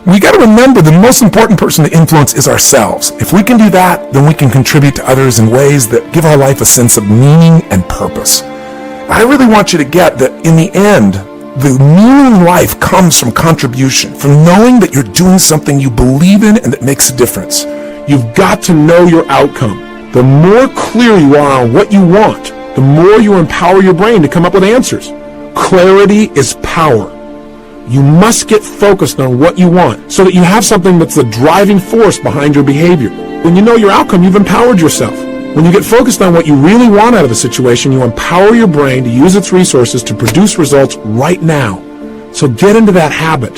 We got to remember the most important person to influence is ourselves. If we can do that, then we can contribute to others in ways that give our life a sense of meaning and purpose. I really want you to get that in the end, the meaning in life comes from contribution, from knowing that you're doing something you believe in and that makes a difference. You've got to know your outcome. The more clear you are on what you want, the more you empower your brain to come up with answers. Clarity is power. You must get focused on what you want so that you have something that's the driving force behind your behavior. When you know your outcome, you've empowered yourself. When you get focused on what you really want out of a situation, you empower your brain to use its resources to produce results right now. So get into that habit.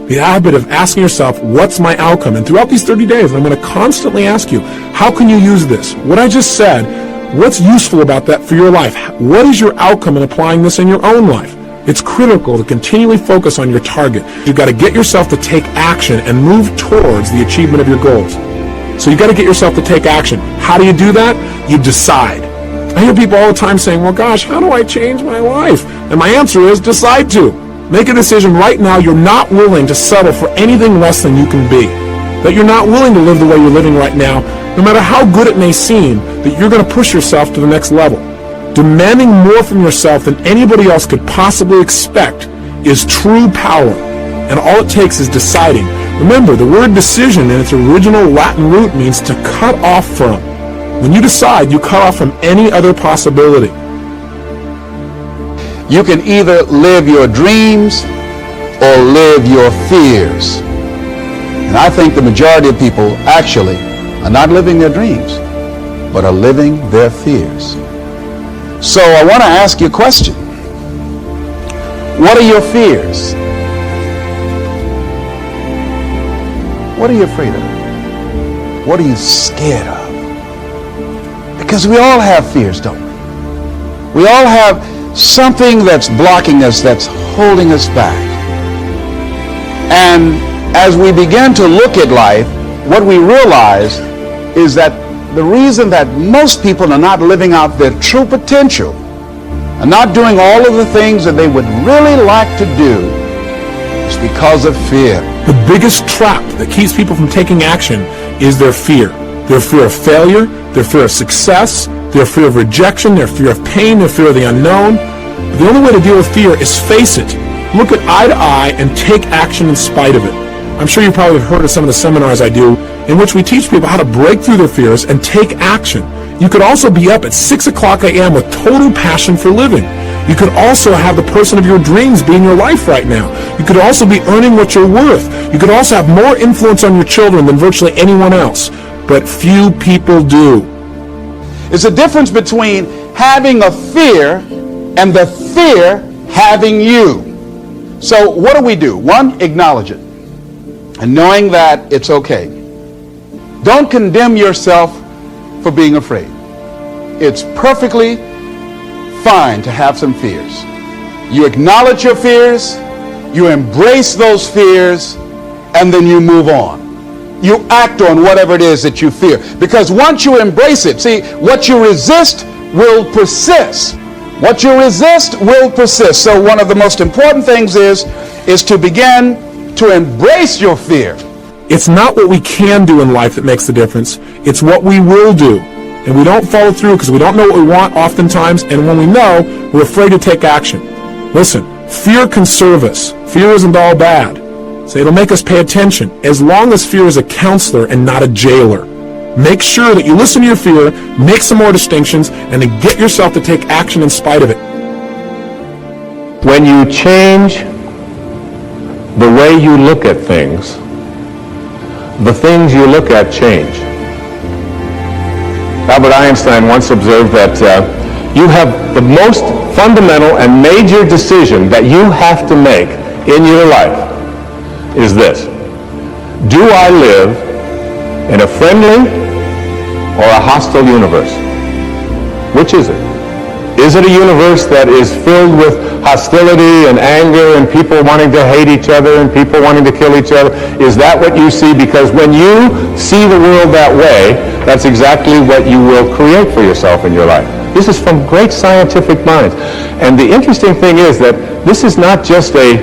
The habit of asking yourself, what's my outcome? And throughout these 30 days, I'm going to constantly ask you, how can you use this? What I just said, what's useful about that for your life? What is your outcome in applying this in your own life? It's critical to continually focus on your target. You've got to get yourself to take action and move towards the achievement of your goals. So you've got to get yourself to take action. How do you do that? You decide. I hear people all the time saying, well, gosh, how do I change my life? And my answer is decide to. Make a decision right now you're not willing to settle for anything less than you can be. That you're not willing to live the way you're living right now, no matter how good it may seem, that you're going to push yourself to the next level. Demanding more from yourself than anybody else could possibly expect is true power. And all it takes is deciding. Remember, the word decision in its original Latin root means to cut off from. When you decide, you cut off from any other possibility. You can either live your dreams or live your fears. And I think the majority of people actually are not living their dreams, but are living their fears. So I want to ask you a question. What are your fears? What are you afraid of? What are you scared of? Because we all have fears, don't we? We all have something that's blocking us, that's holding us back. And as we begin to look at life, what we realize is that the reason that most people are not living out their true potential, are not doing all of the things that they would really like to do, is because of fear. The biggest trap that keeps people from taking action is their fear. Their fear of failure, their fear of success, their fear of rejection, their fear of pain, their fear of the unknown. But the only way to deal with fear is face it. Look it eye to eye and take action in spite of it. I'm sure you probably have heard of some of the seminars I do in which we teach people how to break through their fears and take action. You could also be up at 6 o'clock a.m. with total passion for living. You could also have the person of your dreams be in your life right now. You could also be earning what you're worth. You could also have more influence on your children than virtually anyone else. But few people do. It's a difference between having a fear and the fear having you. So what do? One, acknowledge it. And knowing that it's okay. Don't condemn yourself for being afraid. It's perfectly fine to have some fears. You acknowledge your fears, you embrace those fears, and then you move on. You act on whatever it is that you fear. Because once you embrace it, see, what you resist will persist. What you resist will persist. So one of the most important things is to begin to embrace your fear. It's not what we can do in life that makes the difference. It's what we will do. And we don't follow through because we don't know what we want oftentimes. And when we know, we're afraid to take action. Listen, fear can serve us. Fear isn't all bad. So it'll make us pay attention, as long as fear is a counselor and not a jailer. Make sure that you listen to your fear, make some more distinctions, and then get yourself to take action in spite of it. When you change the way you look at things, the things you look at change. Albert Einstein once observed that you have the most fundamental and major decision that you have to make in your life is this: do I live in a friendly or a hostile universe? Which is it? Is it a universe that is filled with hostility and anger and people wanting to hate each other and people wanting to kill each other? Is that what you see? Because when you see the world that way, that's exactly what you will create for yourself in your life. This is from great scientific minds. And the interesting thing is that this is not just a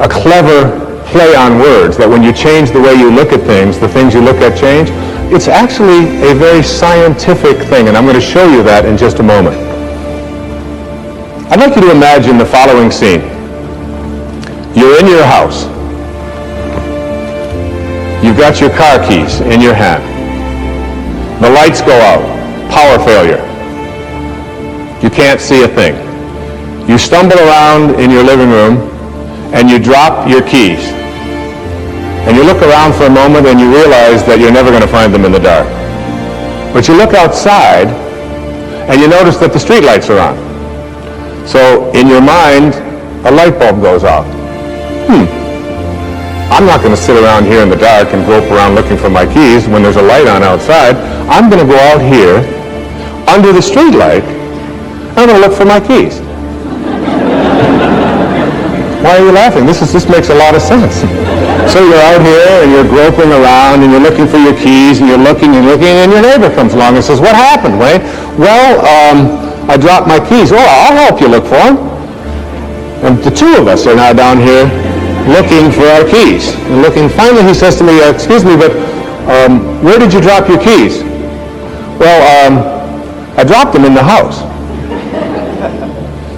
clever play on words, that when you change the way you look at things, the things you look at change. It's actually a very scientific thing, and I'm going to show you that in just a moment. I'd like you to imagine the following scene. You're in your house. You've got your car keys in your hand. The lights go out. Power failure. You can't see a thing. You stumble around in your living room and you drop your keys. And you look around for a moment and you realize that you're never going to find them in the dark. But you look outside and you notice that the street lights are on. So in your mind, a light bulb goes off. I'm not going to sit around here in the dark and grope around looking for my keys when there's a light on outside. I'm going to go out here under the street light. I'm going to look for my keys. Why are you laughing? This makes a lot of sense. So you're out here and you're groping around and you're looking for your keys and you're looking and looking, and your neighbor comes along and says, "What happened, Wayne?" "Well, I dropped my keys." "Oh, I'll help you look for them." And the two of us are now down here looking for our keys. And looking, finally he says to me, "Excuse me, but where did you drop your keys?" "Well, I dropped them in the house."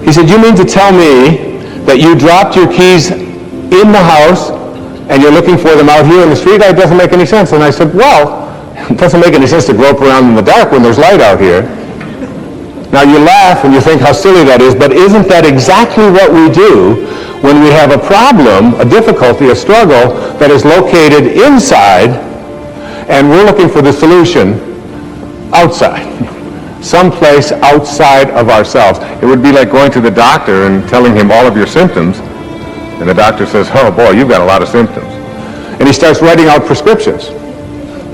He said, "You mean to tell me that you dropped your keys in the house and you're looking for them out here in the street? That doesn't make any sense." And I said, "Well, it doesn't make any sense to grope around in the dark when there's light out here." Now you laugh and you think how silly that is, but isn't that exactly what we do when we have a problem, a difficulty, a struggle that is located inside, and we're looking for the solution outside? Someplace outside of ourselves. It would be like going to the doctor and telling him all of your symptoms, and the doctor says, "Oh boy, you've got a lot of symptoms." And he starts writing out prescriptions.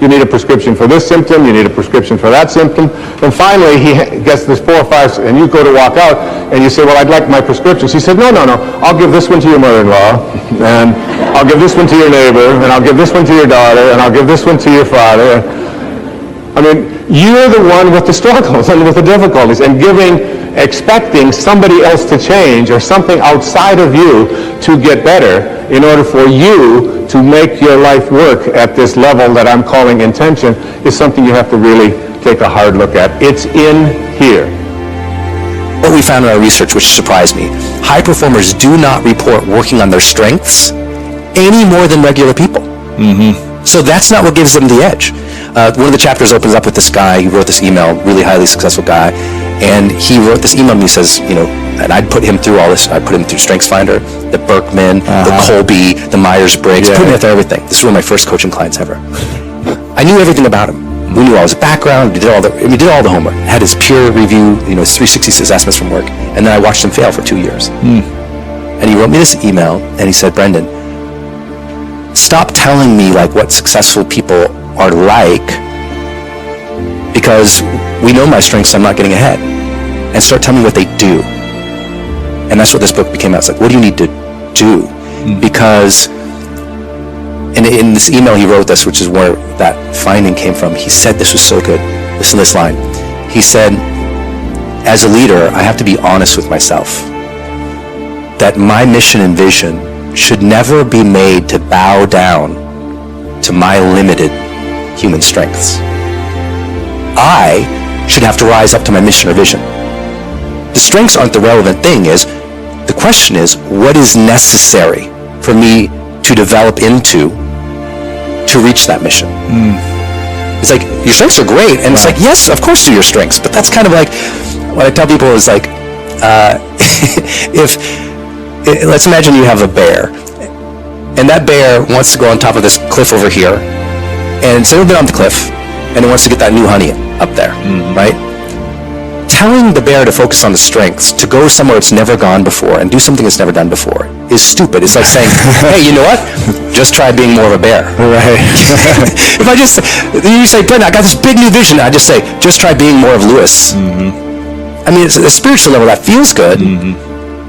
You need a prescription for this symptom, you need a prescription for that symptom, and finally he gets this 4 or 5, and you go to walk out, and you say, "Well, I'd like my prescriptions." He said, No, I'll give this one to your mother-in-law, and I'll give this one to your neighbor, and I'll give this one to your daughter, and I'll give this one to your father. I mean, you're the one with the struggles and with the difficulties, and expecting somebody else to change or something outside of you to get better in order for you to make your life work at this level that I'm calling intention is something you have to really take a hard look at. It's in here. What we found in our research, which surprised me, high performers do not report working on their strengths any more than regular people. So that's not what gives them the edge. One of the chapters opens up with this guy. He wrote this email, really highly successful guy, and he wrote this email and he says, and I'd put him through all this. I put him through StrengthsFinder, the Berkman, the Colby, the Myers-Briggs, put him through everything. This is one of my first coaching clients ever. I knew everything about him. We knew all his background. We did all the homework. Had his peer review, his 360 assessments from work, and then I watched him fail for 2 years. And he wrote me this email, and he said, "Brendan, stop telling me what successful people are like, because we know my strengths, I'm not getting ahead, and start telling me what they do." And that's what this book became. It's like, what do you need to do? Because in this email he wrote this, which is where that finding came from. He said, this was so good. Listen to this line. He said, "As a leader, I have to be honest with myself that my mission and vision should never be made to bow down to my limited human strengths. I should have to rise up to my mission or vision. The strengths aren't the relevant thing. The question is, what is necessary for me to develop into to reach that mission?" It's like, your strengths are great, and it's like, yes, of course they're your strengths, but that's kind of like, what I tell people is like, let's imagine you have a bear, and that bear wants to go on top of this cliff over here, and it's never been on the cliff, and it wants to get that new honey up there, right? Telling the bear to focus on the strengths, to go somewhere it's never gone before and do something it's never done before is stupid. It's like saying, "Hey, you know what? Just try being more of a bear." Right. If you say, "Brendan, I got this big new vision," I just say, "Just try being more of Lewis." I mean, it's a spiritual level that feels good,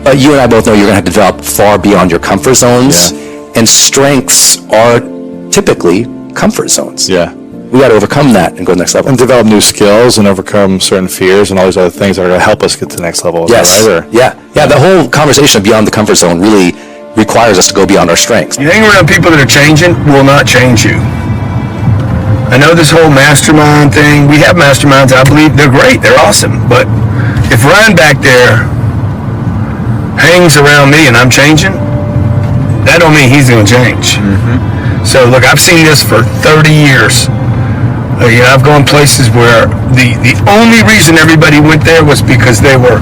but you and I both know you're going to have to develop far beyond your comfort zones, and strengths are typically comfort zones. We got to overcome that and go to the next level. And develop new skills and overcome certain fears and all these other things that are going to help us get to the next level. Yes. Yeah. The whole conversation of beyond the comfort zone really requires us to go beyond our strengths. You hang around people that are changing will not change you. I know this whole mastermind thing. We have masterminds. I believe they're great. They're awesome. But if Ryan back there hangs around me and I'm changing, that don't mean he's going to change. So look, I've seen this for 30 years. I've gone places where the only reason everybody went there was because they were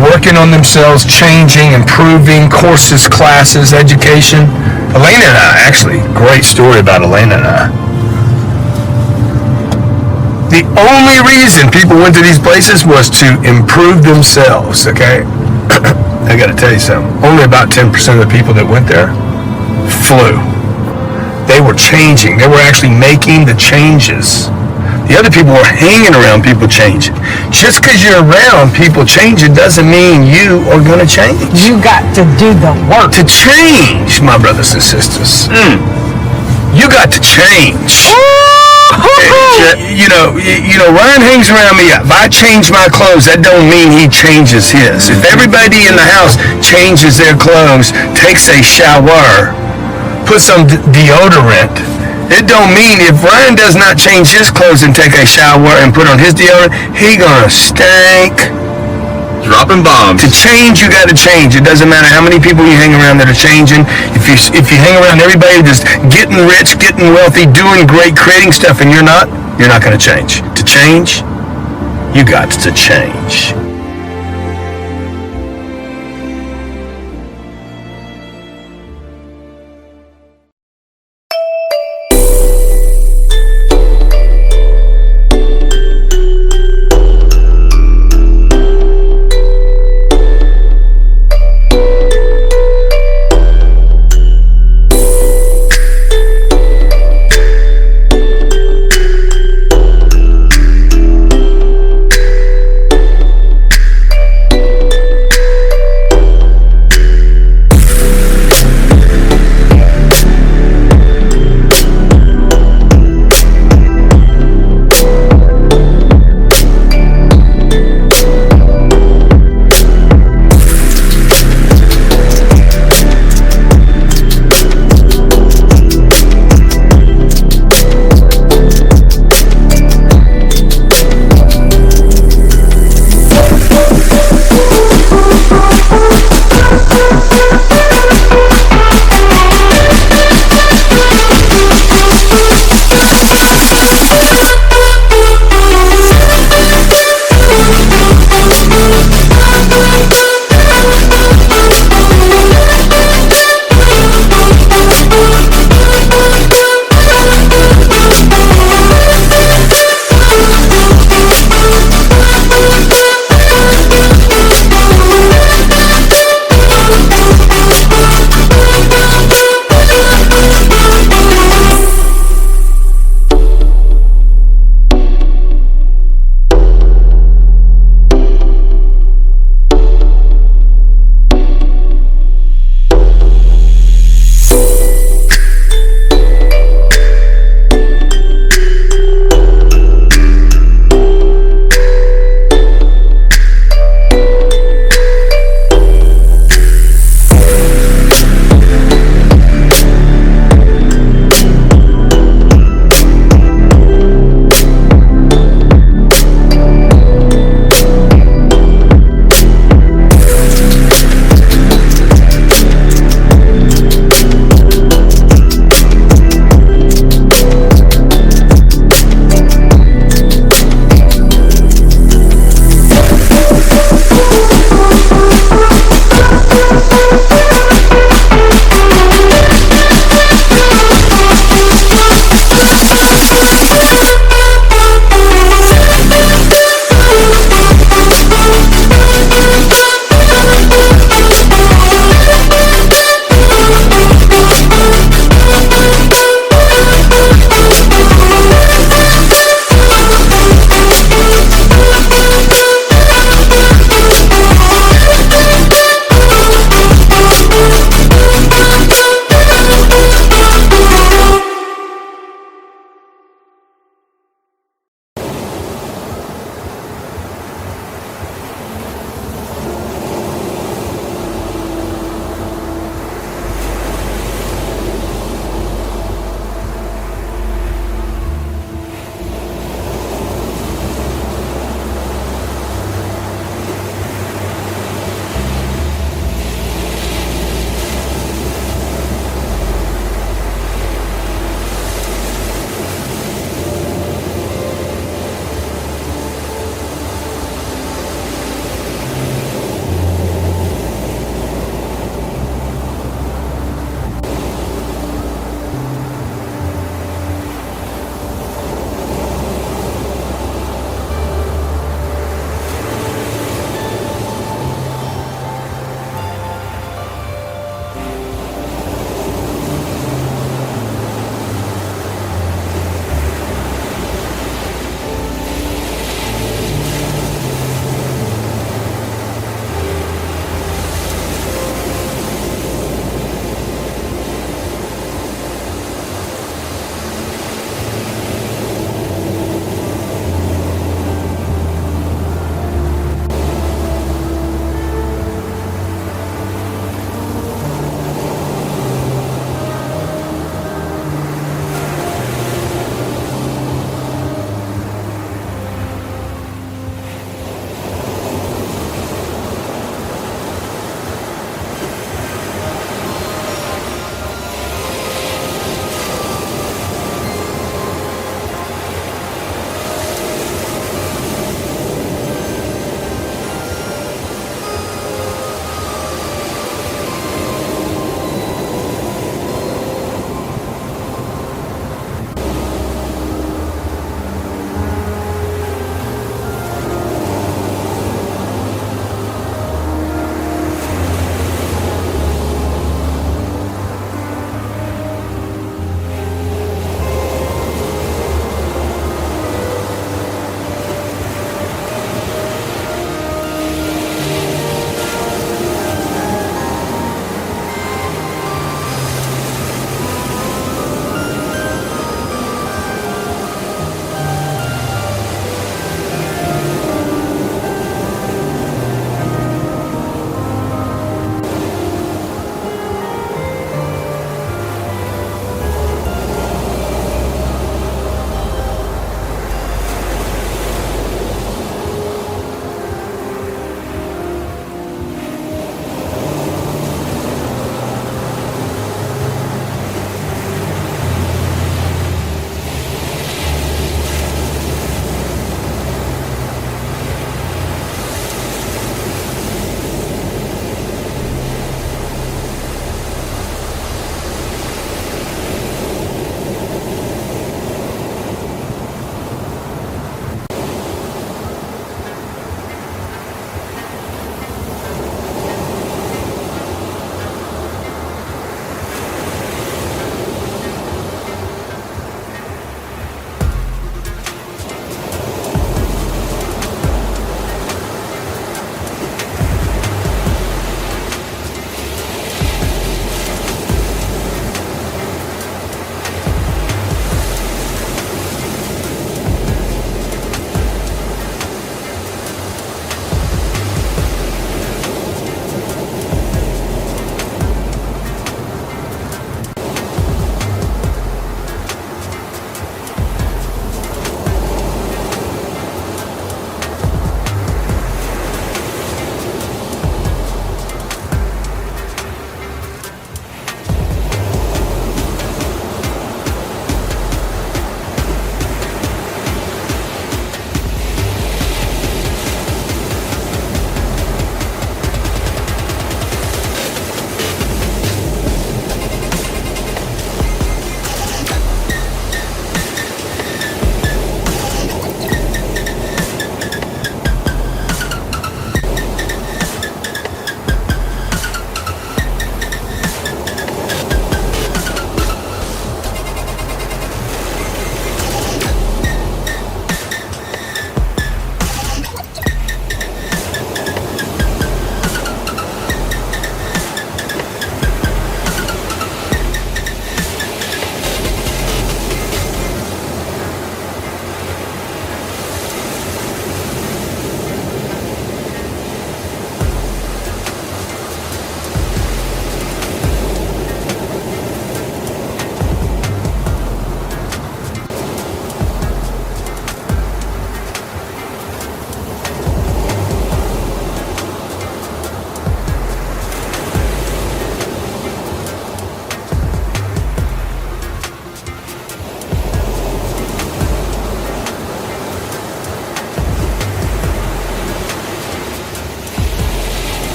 working on themselves, changing, improving, courses, classes, education. Elena and I, actually, great story about Elena and I. The only reason people went to these places was to improve themselves, okay? I gotta tell you something. Only about 10% of the people that went there flew. They were changing. They were actually making the changes. The other people were hanging around people changing. Just because you're around people changing doesn't mean you are going to change. You got to do the work. To change, my brothers and sisters. You got to change. Ryan hangs around me. If I change my clothes, that don't mean he changes his. If everybody in the house changes their clothes, takes a shower, puts some deodorant, it don't mean if Ryan does not change his clothes and take a shower and put on his deodorant, he gonna stink. Dropping bombs. To change, you got to change. It doesn't matter how many people you hang around that are changing. If you hang around everybody just getting rich, getting wealthy, doing great, creating stuff, and you're not going to change. To change, you got to change.